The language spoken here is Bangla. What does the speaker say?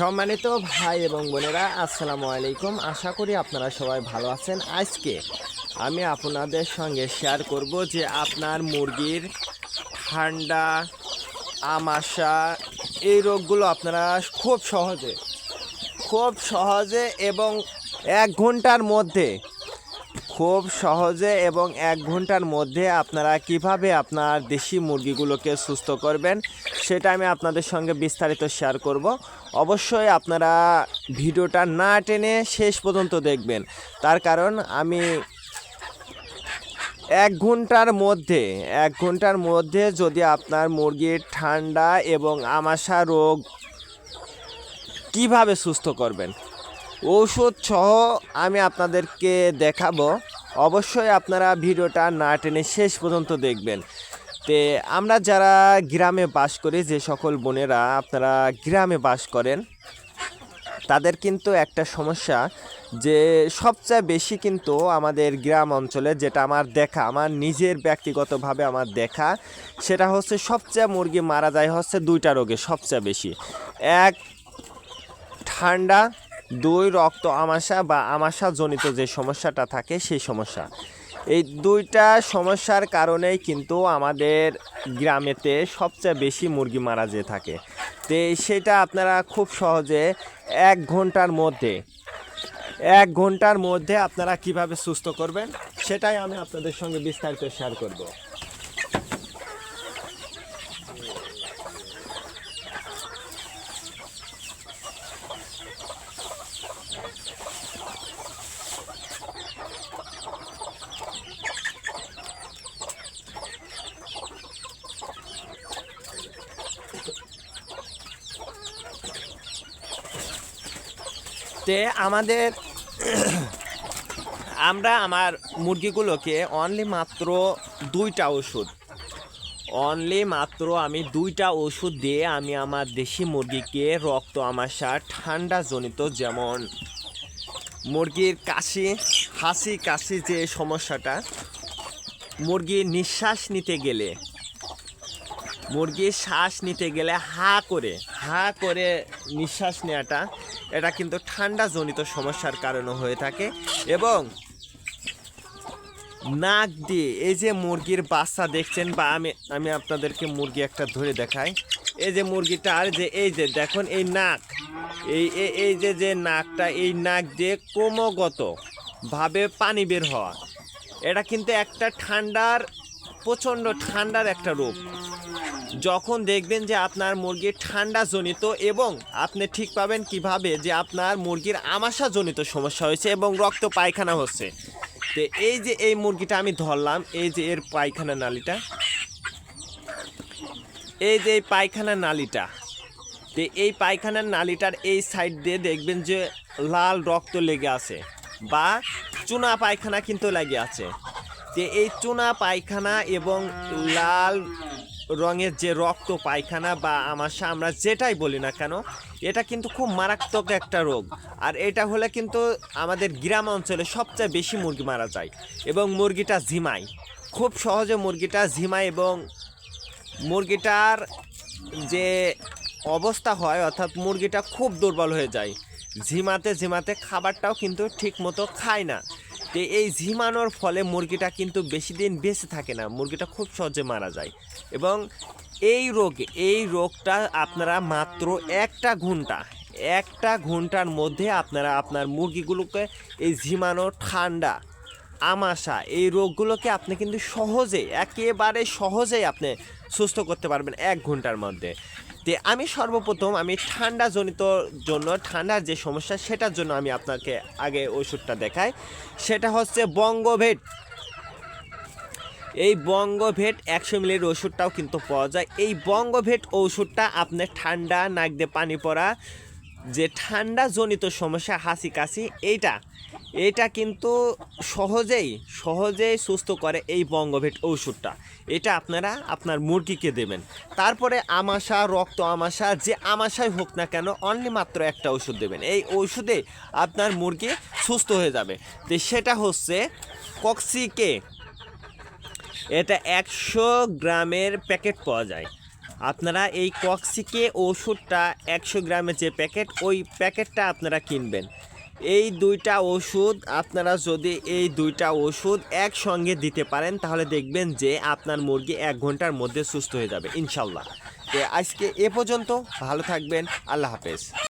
সম্মানিত ভাই এবং বোনেরা, আসসালামু আলাইকুম। আশা করি আপনারা সবাই ভালো আছেন। আজকে আমি আপনাদের সঙ্গে শেয়ার করব যে আপনার মুরগির ঠান্ডা, আমাশা এই রোগগুলো আপনারা খুব সহজে এবং 1 ঘন্টার মধ্যে আপনারা কিভাবে আপনার দেশি মুরগিগুলোকে সুস্থ করবেন সেটা আমি আপনাদের সঙ্গে বিস্তারিত শেয়ার করব। অবশ্যই আপনারা ভিডিওটা না টেনে শেষ পর্যন্ত দেখবেন, তার কারণ আমি 1 ঘন্টার মধ্যে যদি আপনার মুরগির ঠান্ডা এবং আমাশা রোগ কিভাবে সুস্থ করবেন ঔষধ সহ আমি আপনাদেরকে দেখাবো। অবশ্যই আপনারা ভিডিওটা না টেনে শেষ পর্যন্ত দেখবেন। তে আমরা যারা গ্রামে বাস করি, যে সকল বোনেরা আপনারা গ্রামে বাস করেন, তাদের কিন্তু একটা সমস্যা যে সবচেয়ে বেশি কিন্তু আমাদের গ্রাম অঞ্চলে, যেটা আমার নিজের ব্যক্তিগতভাবে আমার দেখা, সেটা হচ্ছে সবচেয়ে মুরগি মারা যায় হচ্ছে 2টা রোগে সবচেয়ে বেশি। এক, ঠান্ডা; 2, রক্ত আমাশা বা আমাশাজনিত যে সমস্যাটা থাকে সেই সমস্যা। এই 2টা সমস্যার কারণেই কিন্তু আমাদের গ্রামেতে সবচেয়ে বেশি মুরগি মারা যেয়ে থাকে। তো সেটা আপনারা খুব সহজে 1 ঘন্টার মধ্যে আপনারা কিভাবে সুস্থ করবেন সেটাই আমি আপনাদের সঙ্গে বিস্তারিত শেয়ার করব। তে আমরা আমার মুরগিগুলোকে আমি 2টা ওষুধ দিয়ে আমি আমার দেশি মুরগিকে রক্ত আমাশা, ঠান্ডাজনিত, যেমন মুরগির হাসি যে সমস্যাটা, মুরগির শ্বাস নিতে গেলে হা করে নিঃশ্বাস নেওয়াটা, এটা কিন্তু ঠান্ডাজনিত সমস্যার কারণে হয়ে থাকে। এবং নাক দিয়ে, এই যে মুরগির বাচ্চা দেখছেন, বা আমি আপনাদেরকে মুরগি একটা ধরে দেখাই। এই যে মুরগিটার এই যে দেখুন, এই নাক, এই যে নাকটা, এই নাক দিয়ে ক্রমাগত ভাবে পানি বের হওয়া, এটা কিন্তু একটা প্রচণ্ড ঠান্ডার একটা রোগ। যখন দেখবেন যে আপনার মুরগির ঠান্ডাজনিত, এবং আপনি ঠিক পাবেন কিভাবে যে আপনার মুরগির আমাশাজনিত সমস্যা হয়েছে এবং রক্ত পায়খানা হচ্ছে। তো এই যে এই মুরগিটা আমি ধরলাম, এই যে এর পায়খানা নালীটা, এই পায়খানার নালীটার এই সাইড দিয়ে দেখবেন যে লাল রক্ত লেগে আছে, বা চুনা পায়খানা কিন্তু লেগে আছে। তো এই চুনা পায়খানা এবং লাল রঙের যে রক্ত পায়খানা বা আমাশা, আমরা যেটাই বলি না কেন, এটা কিন্তু খুব মারাত্মক একটা রোগ। আর এটা হলে কিন্তু আমাদের গ্রাম অঞ্চলে সবচেয়ে বেশি মুরগি মারা যায়, এবং মুরগিটা ঝিমায় খুব সহজে, এবং মুরগিটার যে অবস্থা হয়, অর্থাৎ মুরগিটা খুব দুর্বল হয়ে যায়, ঝিমাতে খাবারটাও কিন্তু ঠিক মতো খায় না। তো এই ঝিমানোর ফলে মুরগিটা কিন্তু বেশি দিন বেঁচে থাকে না, মুরগিটা খুব সহজে মারা যায়। এবং এই রোগটা আপনারা মাত্র 1 ঘন্টার মধ্যে আপনারা আপনার মুরগিগুলোকে, এই ঝিমানো, ঠান্ডা, আমাশা এই রোগগুলোকে আপনি কিন্তু একেবারে সহজেই আপনি সুস্থ করতে পারবেন 1 ঘন্টার মধ্যে। তো আমি সর্বপ্রথম ঠান্ডার যে সমস্যা, সেটার জন্য আমি আপনাকে আগে ওষুধটা দেখাই। সেটা হচ্ছে বঙ্গভেট। এই বঙ্গভেট 100 মিলির ওষুধটাও কিন্তু পাওয়া যায়। এই বঙ্গভেট ওষুধটা আপনি ঠান্ডা, নাক দিয়ে পানি পড়া, যে ঠান্ডাজনিত সমস্যা, হাসি কাশি, এইটা কিন্তু সহজেই সুস্থ করে এই বঙ্গভেট ওষুধটা। এটা আপনারা আপনার মুরগিকে দেবেন। তারপরে আমাশা, রক্ত আমাশা, যে আমাশাই হোক না কেন, মাত্র একটা ওষুধ দেবেন। এই ওষুধে আপনার মুরগি সুস্থ হয়ে যাবে। তো সেটা হচ্ছে কক্সিকে। এটা 100 গ্রামের প্যাকেট পাওয়া যায়। আপনারা এই কক্সিকে ওষুধটা 100 গ্রামের যে প্যাকেট, ওই প্যাকেটটা আপনারা কিনবেন। এই দুইটা ওষুধ আপনারা যদি এই দুইটা ওষুধ একসঙ্গে দিতে পারেন তাহলে দেখবেন যে আপনার মুরগি 1 ঘন্টার মধ্যে সুস্থ হয়ে যাবে ইনশাল্লাহ। তো আজকে এ পর্যন্ত, ভালো থাকবেন, আল্লাহ হাফেজ।